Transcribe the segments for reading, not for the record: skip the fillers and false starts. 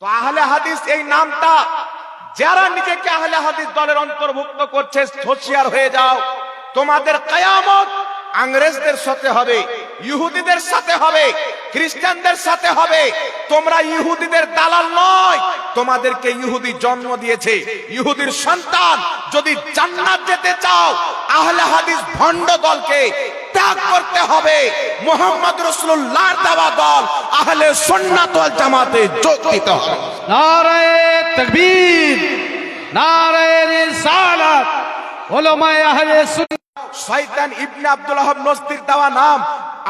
তো আহলে হাদিস এই নামটা যারা নিজেকে আহলে হাদিস দলের অন্তর্ভুক্ত করছে, হোশিয়ার হয়ে যাও, তোমাদের কিয়ামত ইংরেজদের সাথে হবে, ইহুদিদের সাথে হবে, খ্রিস্টানদের সাথে হবে। তোমরা ইহুদিদের দালাল নয়, তোমাদেরকে ইহুদি জন্ম দিয়েছে। ইহুদির সন্তান যদি জান্নাত যেতে চাও, আহলে হাদিস ভণ্ড দলকে ত্যাগ করতে হবে। মুহাম্মদ রাসূলুল্লাহর দেওয়া দল আহলে সুন্নাত ওয়াল জামাতে যোগ দিতে হবে। নারে তাকবীর, নারে রিসালাত, উলামায়ে আহলে সুন্নাত। শয়তান ইবনে আব্দুল ওয়াহাব নজদির দেওয়া নাম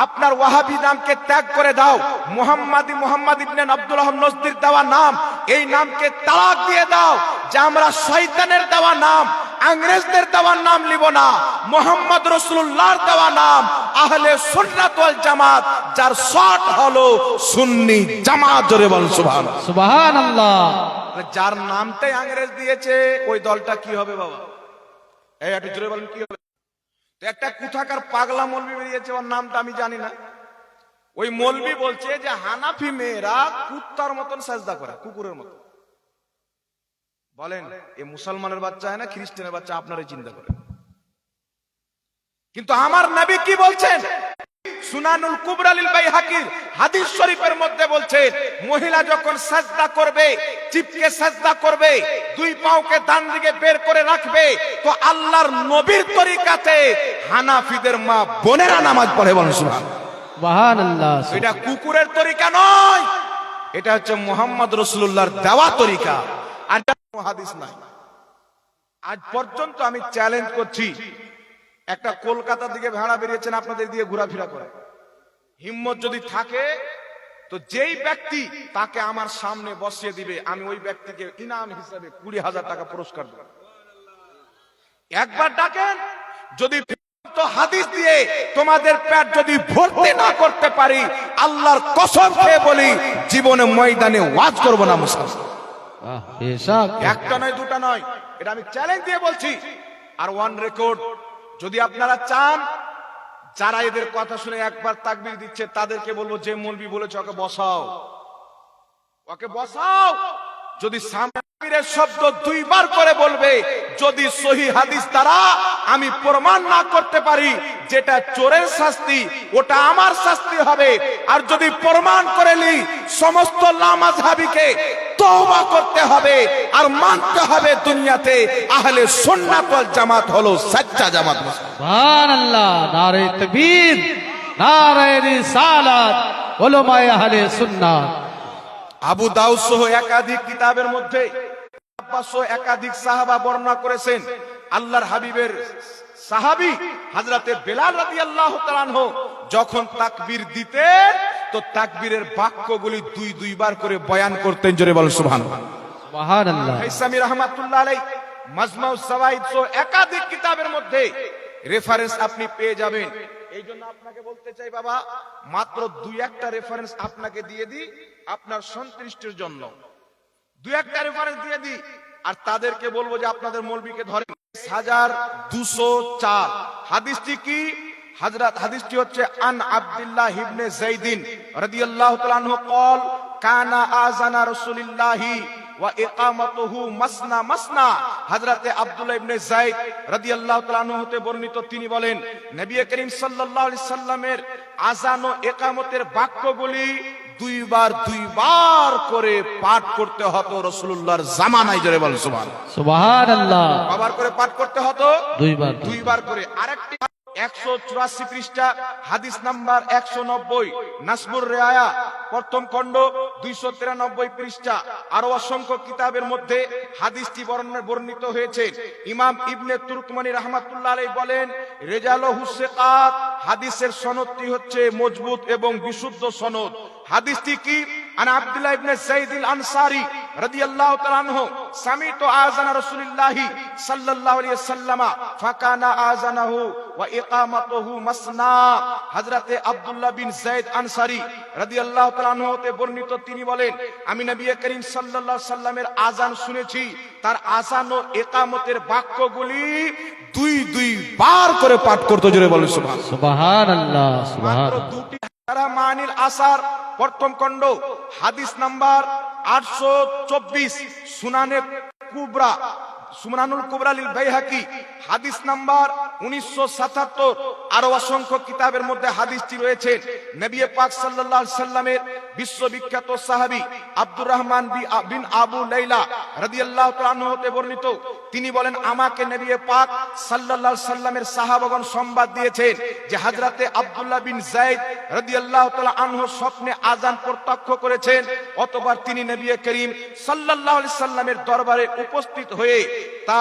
আপনার ওয়াহাবি নামকে ত্যাগ করে দাও। মুহাম্মদ ইবনে আব্দুল ওয়াহাব নজদির দেওয়া নাম, এই নামকে তালাক দিয়ে দাও যে আমরা শয়তানের দেওয়া নাম, ইংরেজদের দেওয়া নাম নিব না। মুহাম্মদ রাসূলুল্লাহর দেওয়া নাম আহলে সুন্নাত ওয়াল জামাত, যার শর্ট হলো সুন্নি জামাত। জোরে বল সুবহানাল্লাহ, সুবহানাল্লাহ। যার নামটাই ইংরেজ দিয়েছে ওই দলটা কি হবে বাবা? এই একটু জোরে বলেন কি হবে? একটা কোথাকার পাগলা মৌলবি বেরিয়েছে, ওর নামটা আমি জানি না। ওই মৌলবি বলছে যে হানাফি মেয়েরা কুত্তার মতন সাজদা করে, কুকুরের মতো। বলেন এই মুসলমানের বাচ্চা হয় না খ্রিস্টানের বাচ্চা? আপনারাই চিন্তা করেন। কিন্তু আমার নবী কি বলছেন? সুনানুল কুবরা লিল বাইহাকির হাদিস শরীফের মধ্যে বলছেন, মহিলা যখন সাজদা করবে, চিপকে সাজদা করবে, দুই পাওকে ডান দিকে বের করে রাখবে, তো আল্লাহর নবীর তরিকাতে হানাফিদের মা বোনেরা নামাজ পড়ে। বলেন সুবহানাল্লাহ। এটা কুকুরের তরিকা নয়, এটা হচ্ছে মুহাম্মদ রাসূলুল্লাহর দেওয়া তরিকা। আর হাদিস নাই। আজ পর্যন্ত আমি চ্যালেঞ্জ করছি, একটা কলকাতা দিকে ভেড়া বেরিয়েছেন আপনাদের দিয়ে ঘোরাফেরা করে, হিম্মত যদি থাকে তো যেই ব্যক্তি তাকে আমার সামনে বসিয়ে দিবে, আমি ওই ব্যক্তিকে ইনাম হিসাবে 20,000 টাকা পুরস্কার দেব। একবার ডাকেন, যদি তো হাদিস দিয়ে তোমাদের পেট যদি ভর্তি না করতে পারি, আল্লাহর কসম খেয়ে বলি জীবনে ময়দানে ওয়াজ করব না মুসলমান। একটা নয়, দুটা নয়, এটা আমি চ্যালেঞ্জ দিয়ে বলছি। আর ওয়ান রেকর্ড, যদি আপনারা চান, যারা এদের কথা শুনে একবার তাকবীর দিচ্ছে তাদেরকে বলবো, যে মৌলবি বলেছে ওকে বসাও, ওকে বসাও। যদি তাকবীরের শব্দ দুইবার করে বলবে, যদি সহিহ হাদিস দ্বারা আমি প্রমাণ না করতে পারি যেটা চোরের শাস্তি, ওটা আমার শাস্তি হবে। আর যদি প্রমাণ করে নি, সমস্ত লামাযহাবিকে তওবা করতে হবে আর মানতে হবে দুনিয়াতে আহলে সুন্নাত ওয়াল জামাত হলো সচ্চা জামাত। সুবহানাল্লাহ। নারে তাকবীর, নারে রিসালাত, উলামায়ে আহলে সুন্নাত। আবু দাউদ সহ একাধিক কিতাবের মধ্যে আব্বাস সহ একাধিক সাহাবা বর্ণনা করেছেন, আল্লাহর হাবিবের সাহাবী হযরতে বেলাল রাদিয়াল্লাহু তাআলা আনহু যখন তাকবীর দিতেন তো তাকবীরের বাক্যগুলি দুইবার করে বয়ান করতেন। জোরে বলেন সুবহানাল্লাহ, সুবহানাল্লাহ। হাইসামী রাহমাতুল্লাহ আলাইহি মাজমাউস সাওয়াইদ সহ একাধিক কিতাবের মধ্যে রেফারেন্স আপনি পেয়ে যাবেন। এই জন্য আপনাকে বলতে চাই বাবা, মাত্র 2-1টা রেফারেন্স আপনাকে দিয়ে দিই আপনার সন্তুষ্টির জন্য। 2-1টা রেফারেন্স দিয়ে দিই আর তাদেরকে বলবো যে আপনাদের মৌলবীকে ধরেন। 1204 হাদিসটি কি? হাদিসটি হচ্ছে আন আব্দুল্লাহ ইবনে যায়দিন রাদিয়াল্লাহু তাআলা আনহু قال কানা আযানা রাসূলুল্লাহি ওয়া ইকামাতুহু মাসনা মাসনা। হযরতে আব্দুল্লাহ ইবনে যায়েদ রাদিয়াল্লাহু তাআলা আনহু হতে বর্ণিত, তিনি বলেন নবী করিম সাল্লাল্লাহু আলাইহি সাল্লামের আযান ও ইকামতের বাক্যগুলি দুইবার করে পাঠ করতে হতো রাসূলুল্লাহর জামানায়। জোরে বলেন সুবহানাল্লাহ। কবার করে পাঠ করতে হতো? দুইবার করে। আরেকটি 184 পৃষ্ঠা হাদিস নাম্বার 190 নাসবুর রিয়ায়া প্রথম খণ্ড 293 পৃষ্ঠা, আরো অসংখ্য কিতাবের মধ্যে হাদিসটি বর্ণিত হয়েছে। ইমাম ইবনে তুরকমানি রাহমাতুল্লাহ আলাইহি বলেন রিজালুহু সিকাত, হাদিসের সনদটি হচ্ছে মজবুত এবং বিশুদ্ধ সনদ। হাদিসটি কি? আন আব্দুল্লাহ ইবনে যায়েদ আল আনসারী রাদিয়াল্লাহু তাআলা আনহু সামিতু আযান রাসূলুল্লাহি সাল্লাল্লাহু আলাইহি ওয়াসাল্লাম ফাকানা আযানাহু ওয়া ইকামাতুহু মাসনা। হযরতে আব্দুল্লাহ বিন যায়েদ আনসারী রাদিয়াল্লাহু তাআলা আনহু হতে বর্ণিত, তিনি বলেন আমি নবী করিম সাল্লাল্লাহু আলাইহি সাল্লামের আযান শুনেছি, তার আযান ও ইকামতের বাক্যগুলি দুইবার করে পাঠ করতে। জোরে বলেন সুবহানাল্লাহ, সুবহানাল্লাহ। মাত্র দুটি মানিল আসার প্রথম খণ্ড হাদিস নাম্বার 824, সুনানুল কুবরা লিল বাইহাকি হাদিস নাম্বার 1977, আরো অসংখ্য কিতাবের মধ্যে হাদিসটি রয়েছে। নবী পাক সাল্লাল্লাহু আলাইহি সাল্লামের বিশ্ববিখ্যাত সাহাবী আব্দুর রহমান বিন আবু লাইলা রাদিয়াল্লাহু তাআলা আনহু হতে বর্ণিত, তিনি বলেন, আমাকে নবী পাক সাল্লাল্লাহু আলাইহি সাল্লামের সাহাবাগণ সংবাদ দিয়েছেন যে হযরতে আব্দুল্লাহ বিন যায়েদ রাদিয়াল্লাহু তাআলা আনহু স্বপ্নে আযান প্রত্যক্ষ করেছেন। অতঃপর তিনি নবী করিম সাল্লাল্লাহু আলাইহি সাল্লামের দরবারে উপস্থিত হয়ে তা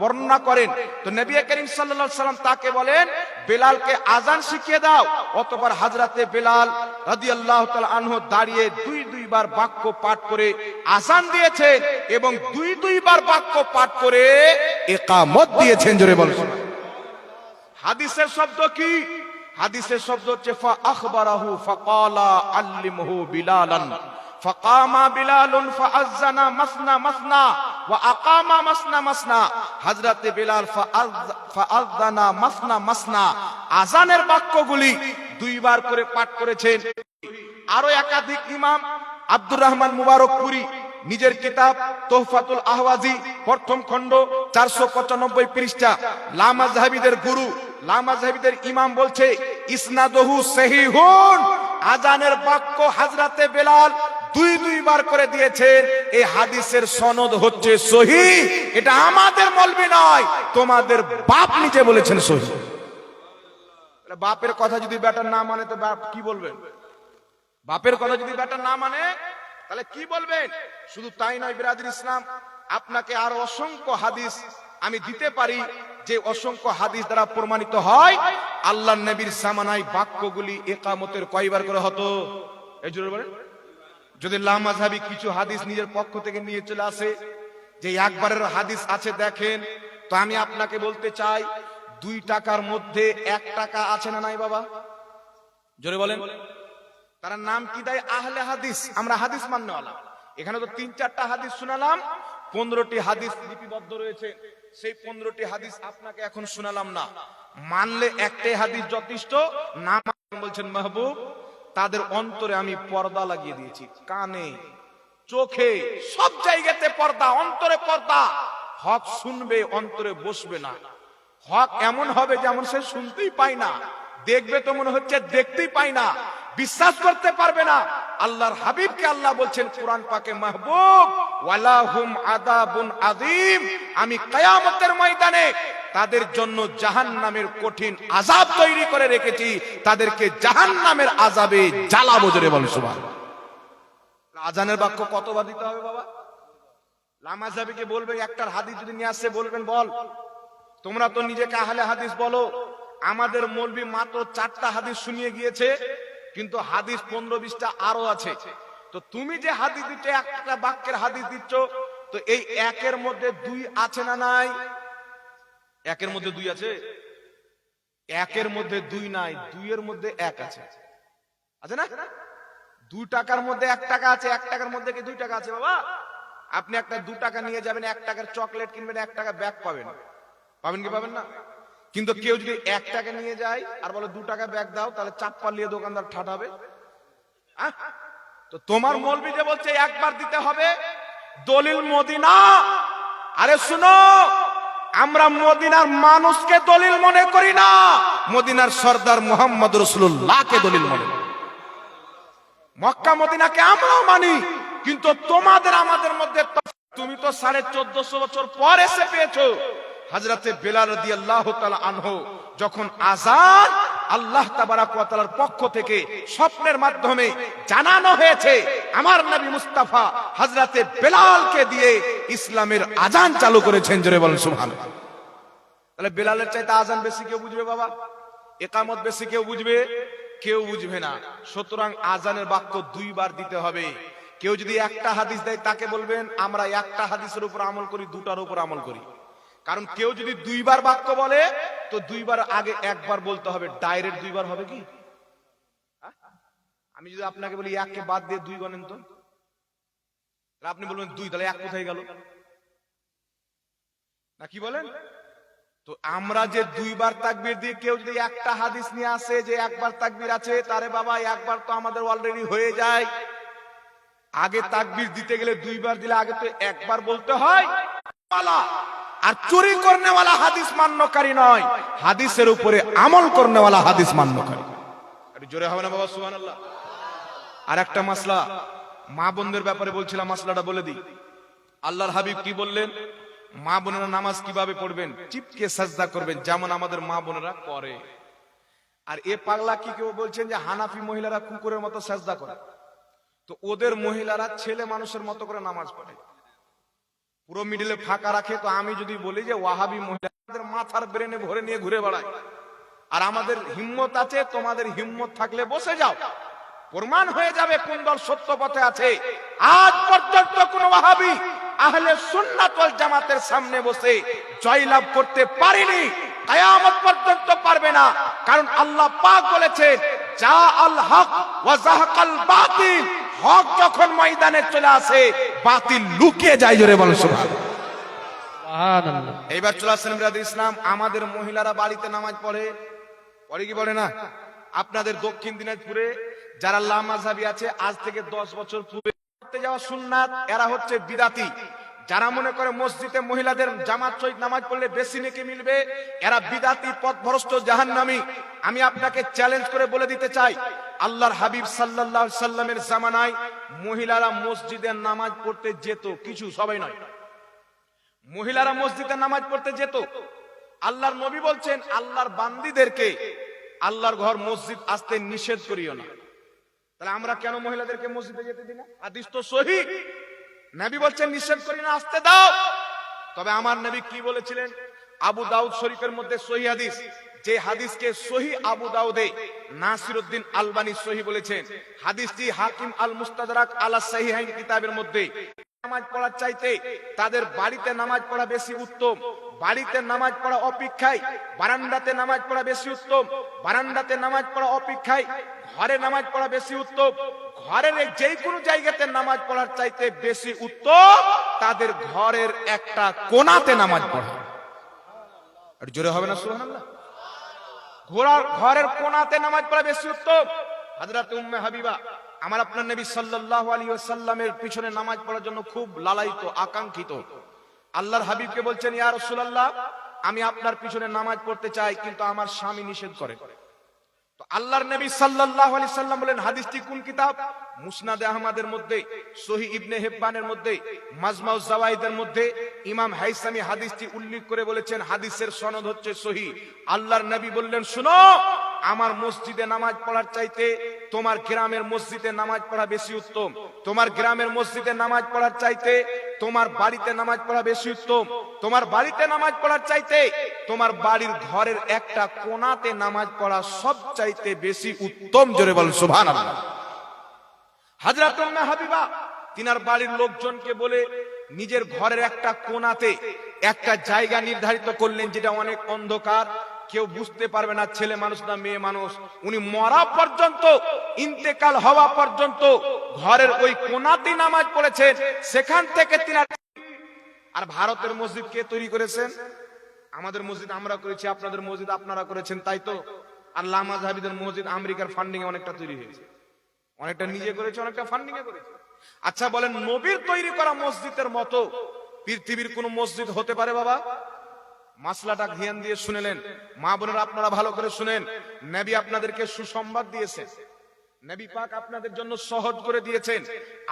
বর্ণনা করেন। তো নবী করিম সাল্লাল্লাহু আলাইহি সাল্লাম তাকে বলেন, বেলালকে আযান শিখিয়ে দাও। অতঃপর হযরতে বেলাল রাদিয়াল্লাহু তাআলা আনহু দাঁড়িয়ে দুই বার বাক্য পাঠ করে আযান দিয়েছেন এবং দুই বার বাক্য পাঠ করে ইকামত দিয়েছেন। জোরে বলুন। হাদিসের শব্দ কি? হাদিসের শব্দ হচ্ছে ফা আখবারাহু ফাকালা আল্লিমহু বিলালান ফাকামা বিলালুন ফাআযানা মাসনা মাসনা ওয়া আকামা মাসনা মাসনা। হযরতে বিলাল ফাআযানা মাসনা মাসনা আযানের বাক্যগুলি দুইবার করে পাঠ করেছেন। আরো একাধিক ইমাম আব্দুর রহমান মুবারকপুরী নিজের কিতাব তোহফাতুল আহওয়াজি প্রথম খণ্ড 495 পৃষ্ঠা, লামাযহাবীদের গুরু লামাযহাবীদের ইমাম বলছে ইসনাদুহু সহিহুন, আযানের বাক্য হযরতে বেলাল দুইবার করে দিয়েছেন। এই হাদিসের সনদ হচ্ছে সহিহ। এটা আমাদের মৌলবি নয়, তোমাদের বাপ নিজে বলেছেন সহিহ। বাপের কথা যদি বেটা না মানে তো বাপ কি বলবেন? বাপের কথা যদি বেটা না মানে তাহলে কি বলবেন? শুধু তাই নয় বিরাদর ইসলাম, আপনাকে আরো অসংখ্য হাদিস আমি দিতে পারি যে অসংখ্য হাদিস দ্বারা প্রমাণিত হয় আল্লাহর নবীর জামানায় বাক্যগুলি ইকামতের কয়বার করে হতো। এই জোরে বলেন। যদি লামাযহাবী কিছু হাদিস নিজের পক্ষ থেকে নিয়ে চলে আসে যে একবারের হাদিস আছে দেখেন, তো আমি আপনাকে বলতে চাই 2 টাকার মধ্যে 1 টাকা আছে না নাই বাবা? জোরে বলেন। তারা নাম কি দেয়? আহলে হাদিস। আমরা হাদিস মাননেওয়ালা। এখানে তো 3-4টা হাদিস শোনালাম, 15টি হাদিস লিপিবদ্ধ রয়েছে। সেই 15টি হাদিস আপনাকে এখন শোনালাম না, মানলে একটাই হাদিস যথেষ্ট। না বলছেন মাহবুব, তাদের অন্তরে আমি পর্দা লাগিয়ে দিয়েছি, কানে চোখে সব জায়গাতে পর্দা, অন্তরে পর্দা। হক শুনবে, অন্তরে বসবে না। হক এমন হবে যেমন সে শুনতেই পায় না, দেখবে তো মনে হচ্ছে দেখতেই পায় না, বিশ্বাস করতে পারবে না। আল্লাহর হাবিবকে আল্লাহ বলছেন কোরআন পাকে, মাহবুব ওয়ালাহুম আযাবুন আযীম, আমি কিয়ামতের ময়দানে তাদের জন্য জাহান্নামের কঠিন আযাব তৈরি করে রেখেছি, তাদেরকে জাহান্নামের আযাবে জ্বালাবো। জোরে বলেন সুবহানাল্লাহ। আযানের বাক্য কতবার দিতে হবে বাবা? লামাযহাবীকে বলবে একটার হাদিস যদি নিয়ে আসে বলবেন বল, তোমরা তো নিজেকে আহলে হাদিস বলো, আমাদের মৌলবি মাত্র 4টা হাদিস শুনিয়ে গিয়েছে, কিন্তু হাদিস 15-20টা আরো আছে। তো তুমি যে হাদিস দিচ্ছ, একটা বাক্যের হাদিস দিচ্ছ, তো এই একের মধ্যে 2 আছে না নাই? একের মধ্যে 2 আছে? একের মধ্যে 2 নাই, 2 এর মধ্যে 1 আছে। আছে না? 2 টাকার মধ্যে 1 টাকা আছে, 1 টাকার মধ্যে কি 2 টাকা আছে বাবা? আপনি একটা 2 টাকা নিয়ে যাবেন, 1 টাকার চকলেট কিনবেন, 1 টাকা ব্যাগ পাবেন। পাবেন কি পাবেন না? কিন্তু কেউ যদি 1 টাকা নিয়ে যায় আর বলে 2 টাকা ব্যাগ দাও, তাহলে চাপ্পা নিয়ে দোকানদার ঠাটাবে। তো তোমার মৌলবি যে বলছে একবার দিতে হবে, দলিল মদিনা। আরে শুনো, আমরা মদিনার মানুষকে দলিল মনে করি না, মদিনার সর্দার মুহাম্মদ রাসূলুল্লাহকে দলিল মনে করি। মক্কা মদিনাকে আমরাও মানি, কিন্তু তোমাদের আমাদের মধ্যে তুমি তো 1450 বছর পর এসে পেয়েছো। হযরতে বেলাল রাদিয়াল্লাহু তাআলা আনহু যখন আযান আল্লাহ তাবারাক ওয়া তাআলার পক্ষ থেকে স্বপ্নের মাধ্যমে জানানো হয়েছে, আমার নবী মুস্তাফা হযরতে বেলালকে দিয়ে ইসলামের আযান চালু করেছেন। জোরে বলেন সুবহানাল্লাহ। তাহলে বেলালের চাইতে আযান বেশি কেউ বুঝবে বাবা? ইকামত বেশি কেউ বুঝবে? কেউ বুঝবে না। সুতরাং আযানের বাক্য 2 বার দিতে হবে। কেউ যদি একটা হাদিস দেয় তাকে বলবেন আমরা একটা হাদিসের উপর আমল করি, 2টার উপর আমল করি। কারণ কেউ যদি 2 বার বাক্য বলে তো 2 বার আগে 1 বার বলতে হবে, ডাইরেক্ট 2 বার হবে কি? আমি যদি আপনাকে বলি 1 কে বাদ দিয়ে 2 গণেন, তো আপনি বলবেন 2, তাহলে 1 কোথায় গেল? না কি বলেন? তো আমরা যে 2 বার তাকবীর দিয়ে কেউ যদি একটা হাদিস নিয়ে আসে যে 1 বার তাকবীর আছে, তারে বাবা 1 বার তো আমাদের অলরেডি হয়ে যায়। আগে তাকবীর দিতে গেলে দুইবার দিলে আগে তো একবার বলতে হয়। আর চুরি করনেওয়ালা হাদিস মান্যকারী নয়, হাদিসের উপরে আমল করনেওয়ালা হাদিস মান্যকারী। একটু জোরে হবে না বাবা সুবহানাল্লাহ? আর একটা মাসলা মা বোনদের ব্যাপারে বলছিলাম, মাসলাটা বলে দিই। আল্লাহর হাবিব কি বললেন? মা বোনেরা নামাজ কিভাবে পড়বেন? চিপকে সাজদা করবেন, যেমন আমাদের মা বোনেরা করে। আর এ পাগলা কি কেউ বলছেন যে হানাফি মহিলারা কুকুরের মতো সাজদা করে, তো ওদের মহিলারা ছেলে মানুষের মতো করে নামাজ পড়ে, পুরো মিডিলে ফাঁকা রাখে। তো আমি যদি বলি যে ওয়াহাবি মহিলাদের মাথার ব্রেনে ভরে নিয়ে ঘুরে বেড়ায়, আর আমাদের হিম্মত আছে, তোমাদের হিম্মত থাকলে বসে যাও, প্রমাণ হয়ে যাবে কোন দল সত্য পথে আছে। আজ পর্যন্ত কোন ওয়াহাবি আহলে সুন্নাত ওয়াল জামাতের সামনে বসে জয়লাভ করতে পারেনি, কিয়ামত পর্যন্ত পারবে না। কারণ আল্লাহ পাক বলেছেন, জা আল হক ওয়া যাহাকাল বাতিল, হক যখন ময়দানে চলে আসে বাতিল লুকিয়ে যায়। জোরে বলেন সুবহানাল্লাহ। সুবহানাল্লাহ। এইবার চলে আসেন বিরাদর ইসলাম, আমাদের মহিলারা বাড়িতে নামাজ পড়ে কি পড়ে না? আপনাদের দক্ষিণ দিনাজপুরে যারা লামাযহাবী আছে, আজ থেকে 10 বছর পূর্বে পড়তে যাওয়া সুন্নাত, এরা হচ্ছে বিদাতি। যারা মনে করে মসজিদে মহিলাদের জামাত সহিত নামাজ পড়লে বেশি নেকি মিলবে, এরা বিদাতি, পথভ্রষ্ট, জাহান্নামী। আমি আপনাকে চ্যালেঞ্জ করে বলে দিতে চাই, আল্লাহর হাবিব সাল্লাল্লাহু আলাইহি সাল্লামের জামানায় মহিলারা মসজিদে নামাজ পড়তে যেত, কিছু, সবাই নয়, মহিলারা মসজিদে নামাজ পড়তে যেত। আল্লাহর নবী বলছেন, আল্লাহর বান্দীদেরকে আল্লাহর ঘর মসজিদ আসতে নিষেধ করিও না। তাহলে আমরা কেন মহিলাদেরকে মসজিদে যেতে দিই না? হাদিস তো সহিহ, নবী বলছেন নিষেধ করি না, আসতে দাও। তবে আমার নবী কি বলেছিলেন? আবু দাউদ শরীফের মধ্যে সহিহ হাদিস, যে হাদিসকে সহিহ আবু দাউদে নাসিরউদ্দিন আলবানী সহিহ বলেছেন, হাদিসটি হাকিম আল মুস্তাদরাক আলা সাহিহাইন কিতাবের মধ্যে, নামাজ পড়ার চাইতে তাদের বাড়িতে নামাজ পড়া বেশি উত্তম। বাড়িতে নামাজ পড়া অপেক্ষায় বারান্দাতে নামাজ পড়া বেশি উত্তম। বারান্দাতে নামাজ পড়া অপেক্ষায় ঘরে নামাজ পড়া বেশি উত্তম। ঘরের যে কোনো জায়গাতে নামাজ পড়ার চাইতে বেশি উত্তম তাদের ঘরের একটা কোণাতে নামাজ পড়া। আর জোরে হবে না সুবহানাল্লাহ? ঘরের কোণাতে নামাজ পড়া বেশি উত্তম। হযরত উম্মে হাবিবা, আমার আপনার নবী সাল্লাল্লাহু আলাইহি ওয়াসাল্লামের পিছনে নামাজ পড়ার জন্য খুব লালায়িত, আকাঙ্ক্ষিত। আল্লাহর হাবিবকে বলছেন, ইয়া রাসূলুল্লাহ, আমি আপনার পিছনে নামাজ পড়তে চাই, কিন্তু আমার স্বামী নিষেধ করে। তো আল্লাহর নবী সাল্লাল্লাহু আলাইহি সাল্লাম বলেন, হাদিসটি কোন কিতাব? মুসনাদে আহমদের মধ্যে, সহিহ ইবনে হিব্বানের মধ্যে, মাজমাউজ জাওয়াইদের মধ্যে ইমাম হাইসামি হাদিসটি উল্লেখ করে বলেছেন, হাদিসের সনদ হচ্ছে সহিহ। আল্লাহর নবী বললেন, শুনো, আমার মসজিদে নামাজ পড়ার চাইতে তোমার গ্রামের মসজিদে নামাজ পড়া বেশি উত্তম। তোমার গ্রামের মসজিদে নামাজ পড়ার চাইতে তোমার বাড়িতে নামাজ পড়া বেশি উত্তম। তোমার বাড়িতে নামাজ পড়ার চাইতে তোমার বাড়ির ঘরের একটা কোণাতে নামাজ পড়া সবচাইতে বেশি উত্তম। জোরে বল সুবহানাল্লাহ। হযরত উম্মে হাবিবা তিনার বাড়ির লোকজনকে বলে নিজের ঘরের একটা কোণাতে একটা জায়গা নির্ধারিত করলেন, যেটা অনেক অন্ধকার, কেউ বুঝতে পারবে না ছেলে মানুষ না মেয়ে মানুষ। উনি মরা পর্যন্ত, ইন্তেকাল হওয়া পর্যন্ত ঘরের ওই কোণাতে নামাজ পড়েছেন। সেখান থেকে তিনার। আর ভারতের মসজিদ কে তৈরি করেছেন? আমাদের মসজিদ আমরা করেছি, আপনাদের মসজিদ আপনারা করেছেন, তাই তো? আর লামাযহাবীদের মসজিদ আমেরিকার ফান্ডিং এ অনেকটা তৈরি হয়েছে, অনেকটা নিজে করেছে, অনেকটা ফান্ডিং এ করেছে। আচ্ছা বলেন, নবীর তৈরি করা মসজিদের মতো পৃথিবীর কোন মসজিদ হতে পারে বাবা? মাসলাটা ধ্যান দিয়ে শুনেলেন মা বোনেরা, আপনারা ভালো করে শুনেন। নবী আপনাদেরকে সুসংবাদ দিয়েছেন, নবী পাক আপনাদের জন্য সহজ করে দিয়েছেন।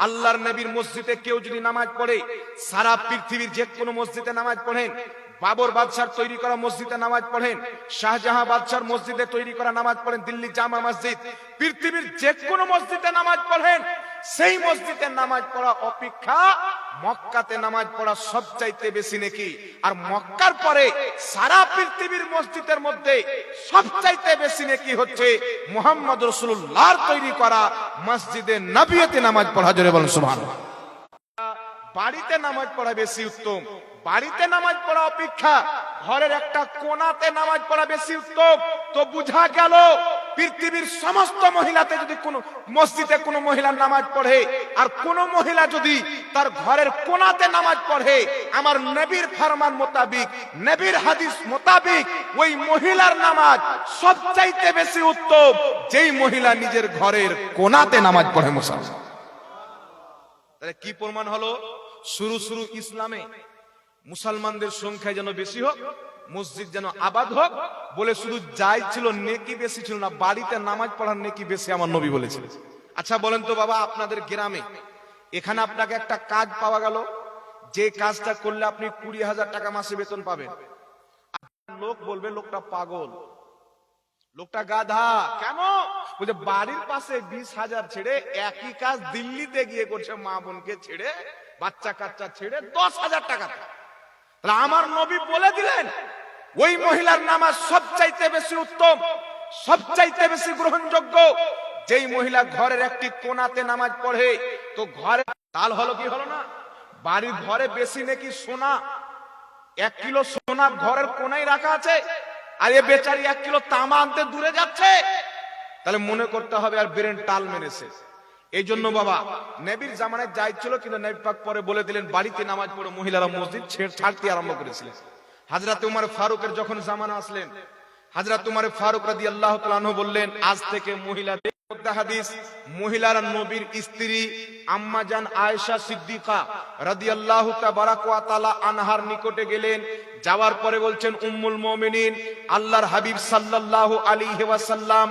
আল্লাহর নবীর মসজিদে কেউ যদি নামাজ পড়ে, সারা পৃথিবীর যে কোনো মসজিদে নামাজ পড়েন, বাবর বাদশার তৈরি করা মসজিদে নামাজ পড়েন, শাহজাহান বাদশার মসজিদে তৈরি করা নামাজ পড়েন, দিল্লি জামা মসজিদ, পৃথিবীর যে কোনো মসজিদে নামাজ পড়েন, সেই মসজিদে নামাজ পড়া অপেক্ষা মক্কাতে নামাজ পড়া সবচাইতে বেশি নেকি। আর মক্কার পরে সারা পৃথিবীর মসজিদের মধ্যে সবচাইতে বেশি নেকি হচ্ছে মুহাম্মদ রাসূলুল্লাহর তৈরি করা মসজিদে নববিতে নামাজ পড়া। জোরে বলুন সুবহানাল্লাহ। বাড়িতে নামাজ পড়া বেশি উত্তম। বাড়িতে নামাজ পড়া অপেক্ষা ঘরের একটা কোণাতে নামাজ পড়া বেশি উত্তম। তো বুঝা গেল, পৃথিবীর সমস্ত মহিলাতে যদি কোন মসজিদে কোন মহিলা নামাজ পড়ে, আর কোন মহিলা যদি তার ঘরের কোণাতে নামাজ পড়ে, আমার নবীর ফরমান মোতাবিক, নবীর হাদিস মোতাবিক, ওই মহিলার নামাজ সবচাইতে বেশি উত্তম যেই মহিলা নিজের ঘরের কোণাতে নামাজ পড়ে। মুসলমান তাহলে কি প্রমাণ হলো? শুরু শুরু ইসলামে মুসলমানদের সংখ্যা যেন বেশি হোক, মসজিদ যেন আবাদ হোক বলে শুধু যাই ছিল, নেকি বেশি ছিল না, বাড়িতে নামাজ পড়ার নেকি বেশি আমার নবী বলেছেন। আচ্ছা বলেন তো বাবা, আপনাদের গ্রামে এখানে আপনাকে একটা কাজ পাওয়া গেল, যে কাজটা করলে আপনি 20,000 টাকা মাসে বেতন পাবেন। লোক বলবে লোকটা পাগল, লোকটা গাধা। কেন? বলছে বাড়ির পাশে 20,000 ছেড়ে একই কাজ দিল্লিতে গিয়ে করছে, মা বোনকে ছেড়ে, বাচ্চা কাচ্চা ছেড়ে 10,000 টাকা। তাহলে আমার নবী বলে দিলেন ওই মহিলার নামাজ সবচাইতে বেশি উত্তম, সবচাইতে বেশি গ্রহণযোগ্য যেই মহিলা ঘরের একটি কোণাতে নামাজ পড়ে। তো ঘরে তাল হলো কি হলো না? বাড়ির ঘরে বেশি নাকি সোনা, 1 কিলো সোনা ঘরের কোণায় রাখা আছে, আর এ বেচারি 1 কিলো তামা আনতে দূরে যাচ্ছে। তাহলে মনে করতে হবে আর ব্রেন টাল মেরেছে। এই জন্য বাবা নবীর জামানায় যাই ছিল, কিন্তু নবী পাক পরে বলে দিলেন বাড়িতে নামাজ পড়ে মহিলারা মসজিদ ছাড়তে আরম্ভ করেছিলেন। হযরত উমর ফারুকের যখন জামানা আসলেন, হযরত উমর ফারুক রাদিয়াল্লাহু তাআলা আনহু বললেন আজ থেকে মহিলাদের মধ্যে হাদিস, মহিলারা নবীর স্ত্রী আম্মা জান আয়েশা সিদ্দিকা রাদিয়াল্লাহু তাআলা আনহার নিকটে গেলেন। যাওয়ার পরে বলছেন উম্মুল মুমিনিন, আল্লাহর হাবিব সাল্লাল্লাহু আলাইহি ওয়াসাল্লাম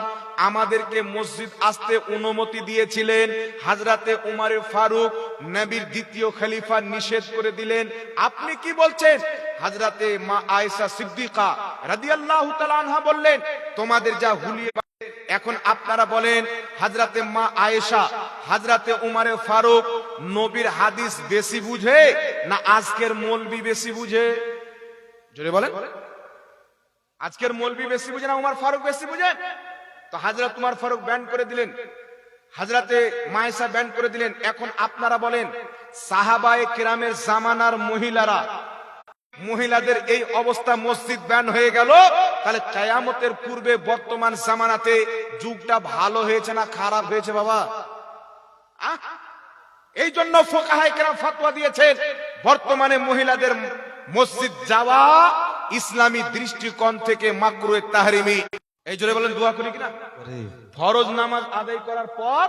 আমাদেরকে মসজিদ আসতে অনুমতি দিয়েছিলেন। হযরতে উমর ফারুক নবীর দ্বিতীয় খলিফা নিষেধ করে দিলেন। আপনি কি বলছেন? হযরতে মা আয়েশা সিদ্দিকা রাদিয়াল্লাহু তাআলা আনহা বললেন তোমাদের যা হুলিয়ে। এখন আপনারা বলেন হযরতে মা আয়েশা, হযরতে উমর ফারুক নবীর হাদিস বেশি বুঝে না আজকের মৌলবি বেশি বুঝে? জোরে বলেন, আজকের মৌলবি বেশি বুঝে না উমর ফারুক বেশি বুঝে? তো হযরত উমর ফারুক ব্যান করে দিলেন, হযরতে মা আয়েশা ব্যান করে দিলেন। এখন আপনারা বলেন সাহাবায়ে কেরামের জামানার মহিলাদের এই অবস্থা, মসজিদ ব্যান হয়ে গেল, তাহলে কিয়ামতের পূর্বে বর্তমান জামানাতে যুগটা ভালো হয়েছে না খারাপ হয়েছে বাবা? এই জন্য ফুকাহায়ে কেরাম ফতোয়া দিয়েছেন বর্তমানে মহিলাদের মসজিদ যাওয়া ইসলামী দৃষ্টিকোণ থেকে মাকরুহে তাহরিমি। এই জোরে বলেন দোয়া করি কিনা? ফরজ নামাজ আদায় করার পর